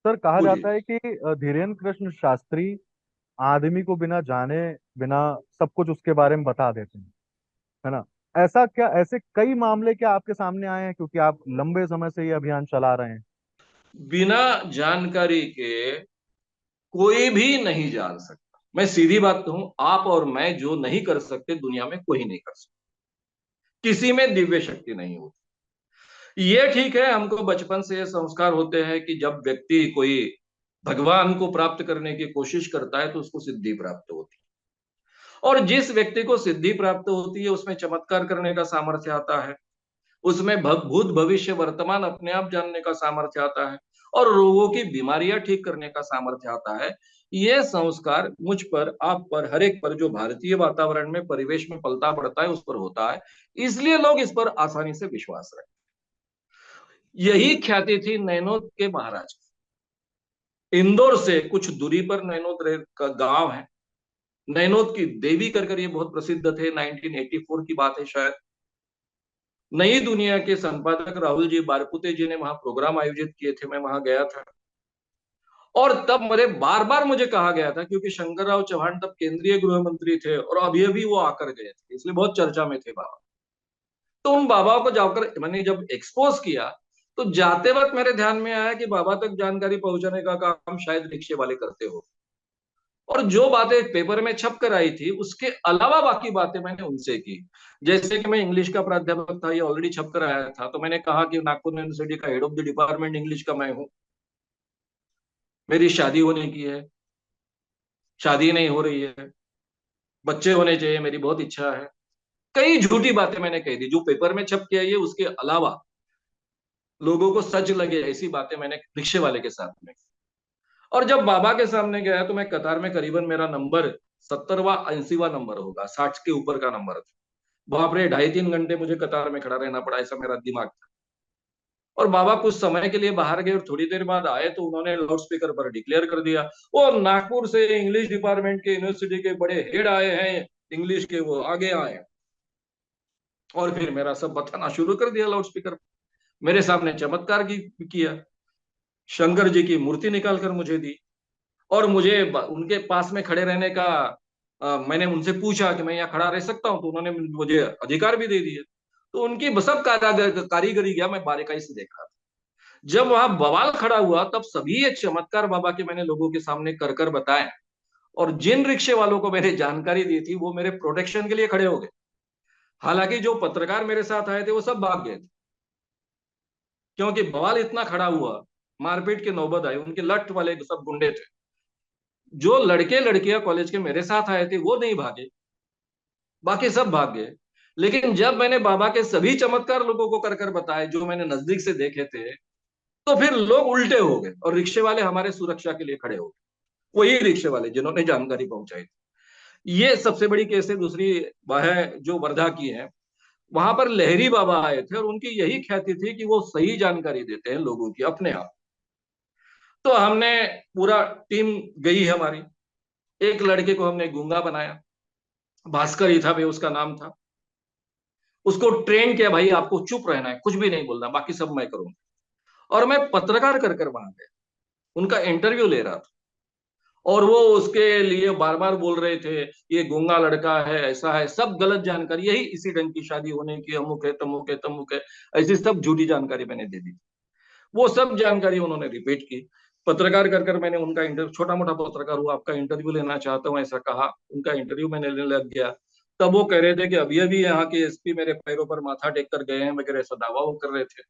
Sir कहा बोलिए। जाता है कि धीरेन्द्र कृष्ण शास्त्री आदमी को बिना जाने बिना सब कुछ उसके बारे में बता देते हैं, है ना। ऐसा क्या, ऐसे कई मामले क्या आपके सामने आए हैं, क्योंकि आप लंबे समय से ये अभियान चला रहे हैं। बिना जानकारी के कोई भी नहीं जान सकता। मैं सीधी बात कहूं, आप और मैं जो नहीं कर सकते दुनिया में कोई नहीं कर सकता। किसी में दिव्य शक्ति नहीं होती। ये ठीक है, हमको बचपन से ये संस्कार होते हैं कि जब व्यक्ति कोई भगवान को प्राप्त करने की कोशिश करता है तो उसको सिद्धि प्राप्त होती है। और जिस व्यक्ति को सिद्धि प्राप्त होती है उसमें चमत्कार करने का सामर्थ्य आता है। उसमें भूत भविष्य वर्तमान अपने आप जानने का सामर्थ्य आता है। और लोगों की बीमारियां ठीक करने का सामर्थ्य आता है। ये संस्कार मुझ पर, आप पर, हर एक पर जो भारतीय वातावरण में परिवेश में पलता पड़ता है उस पर होता है। इसलिए लोग इस पर आसानी से विश्वास रखते हैं। यही ख्याति थी नैनोद के महाराज इंदौर से कुछ दूरी पर नैनोद का गांव है। नैनोद की देवी कर ये बहुत प्रसिद्ध थे। 1984 की बात है शायद। नई दुनिया के संपादक राहुल जी बारपुते जी ने वहां प्रोग्राम आयोजित किए थे, मैं वहां गया था। और तब मुझे कहा गया था, क्योंकि शंकरराव चौहान तब केंद्रीय गृह मंत्री थे और अभी अभी वो आकर गए थे, इसलिए बहुत चर्चा में थे बाबा। तो उन बाबाओं को जाकर मैंने जब एक्सपोज किया तो जाते वक्त मेरे ध्यान में आया कि बाबा तक जानकारी पहुंचाने का काम शायद रिक्शे वाले करते हो। और जो बातें पेपर में छप कर आई थी उसके अलावा बाकी बातें मैंने उनसे की। जैसे कि मैं इंग्लिश का प्राध्यापक था, ये ऑलरेडी छप कर आया था, तो मैंने कहा कि नागपुर यूनिवर्सिटी का head of the department English का मैं हूँ। मेरी शादी होने की है, शादी नहीं हो रही है, बच्चे होने चाहिए, मेरी बहुत इच्छा है। कई झूठी बातें मैंने कही थी जो पेपर में छप के आई है। उसके अलावा लोगों को सच लगे ऐसी बातें मैंने रिक्शे वाले के साथ में। और जब बाबा के सामने गया तो मैं कतार में, करीबन मेरा नंबर 70वां 80वां नंबर होगा, 60 के ऊपर का नंबर था। बाप रे, 2.5 3 घंटे मुझे कतार में खड़ा रहना पड़ा, ऐसा मेरा दिमाग था। और बाबा कुछ समय के लिए बाहर गए और थोड़ी देर बाद आए तो उन्होंने लाउड स्पीकर पर डिक्लेयर कर दिया, वो नागपुर से इंग्लिश डिपार्टमेंट के यूनिवर्सिटी के बड़े हेड आए हैं इंग्लिश के, वो आगे आए। और फिर मेरा सब बताना शुरू कर दिया लाउड स्पीकर। मेरे सामने चमत्कार की किया, शंकर जी की मूर्ति निकाल कर मुझे दी। और मुझे उनके पास में खड़े रहने का मैंने उनसे पूछा कि मैं यहाँ खड़ा रह सकता हूँ, तो उन्होंने मुझे अधिकार भी दे दिए। तो उनकी सब कारीगरी गया, मैं बारीकाई से देख रहा था। जब वहां बवाल खड़ा हुआ तब सभी ये चमत्कार बाबा के मैंने लोगों के सामने कर कर बताए। और जिन रिक्शे वालों को मैंने जानकारी दी थी वो मेरे प्रोटेक्शन के लिए खड़े हो गए। हालांकि जो पत्रकार मेरे साथ आए थे वो सब भाग गए थे, क्योंकि बवाल इतना खड़ा हुआ, मारपीट की नौबत आई, उनके लठ वाले सब गुंडे थे। जो लड़के लड़कियां कॉलेज के मेरे साथ आए थे वो नहीं भागे, बाकी सब भाग गए। लेकिन जब मैंने बाबा के सभी चमत्कार लोगों को कर कर बताए जो मैंने नजदीक से देखे थे, तो फिर लोग उल्टे हो गए और रिक्शे वाले हमारे सुरक्षा के लिए खड़े हो गए। वही रिक्शे वाले जिन्होंने जानकारी पहुंचाई थी। ये सबसे बड़ी केस है। दूसरी वह है जो वर्धा की है। वहां पर लहरी बाबा आए थे और उनकी यही ख्याति थी कि वो सही जानकारी देते हैं लोगों की अपने आप। तो हमने पूरा टीम गई हमारी। एक लड़के को हमने गूंगा बनाया, भास्कर ही था वे, उसका नाम था। उसको ट्रेन किया, भाई आपको चुप रहना है, कुछ भी नहीं बोलना, बाकी सब मैं करूंगा। और मैं पत्रकार कर कर वहां गया, उनका इंटरव्यू ले रहा था। और वो उसके लिए बार बार बोल रहे थे ये गूंगा लड़का है, ऐसा है, सब गलत जानकारी, यही इसी ढंग की शादी होने की, अमुक है तमुक है तमुक है, ऐसी सब झूठी जानकारी मैंने दे दी। वो सब जानकारी उन्होंने रिपीट की। पत्रकार कर कर मैंने उनका इंटरव्यू, छोटा मोटा पत्रकार हूँ, आपका इंटरव्यू लेना चाहता हूँ, ऐसा कहा। उनका इंटरव्यू मैंने लेने लग गया। तब वो कह रहे थे कि अभी अभी यहाँ के एसपी मेरे पैरों पर माथा टेक कर गए हैं वगैरह, ऐसा दावा वो कर रहे थे।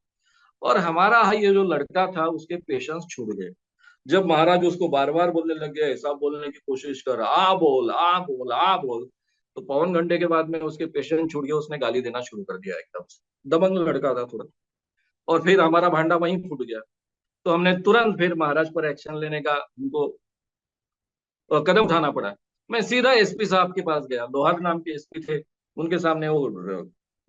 और हमारा ये जो लड़का था उसके पेशेंस छूट गए। जब महाराज उसको बार बार बोलने लग गया, ऐसा बोलने की कोशिश कर, आ बोल आ बोल आ बोल, तो 1.25 घंटे के बाद में उसके पेशेंस छूट गया, उसने गाली देना शुरू कर दिया एकदम से। दबंग लड़का था थोड़ा। और फिर हमारा भांडा वहीं फूट गया। तो हमने तुरंत फिर महाराज पर एक्शन लेने का उनको कदम उठाना पड़ा। मैं सीधा एसपी साहब के पास गया, लोहार नाम के एसपी थे। उनके सामने वो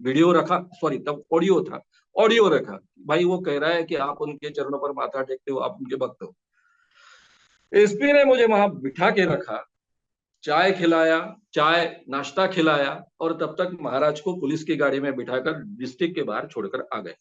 वीडियो रखा, सॉरी तब ऑडियो था, ऑडियो रखा। भाई वो कह रहा है कि आप उनके चरणों पर माथा टेकते हो, आप उनके भक्त हो। एसपी ने मुझे वहां बिठा के रखा, चाय खिलाया, चाय नाश्ता खिलाया, और तब तक महाराज को पुलिस की गाड़ी में बिठाकर डिस्ट्रिक्ट के बाहर छोड़कर आ गए।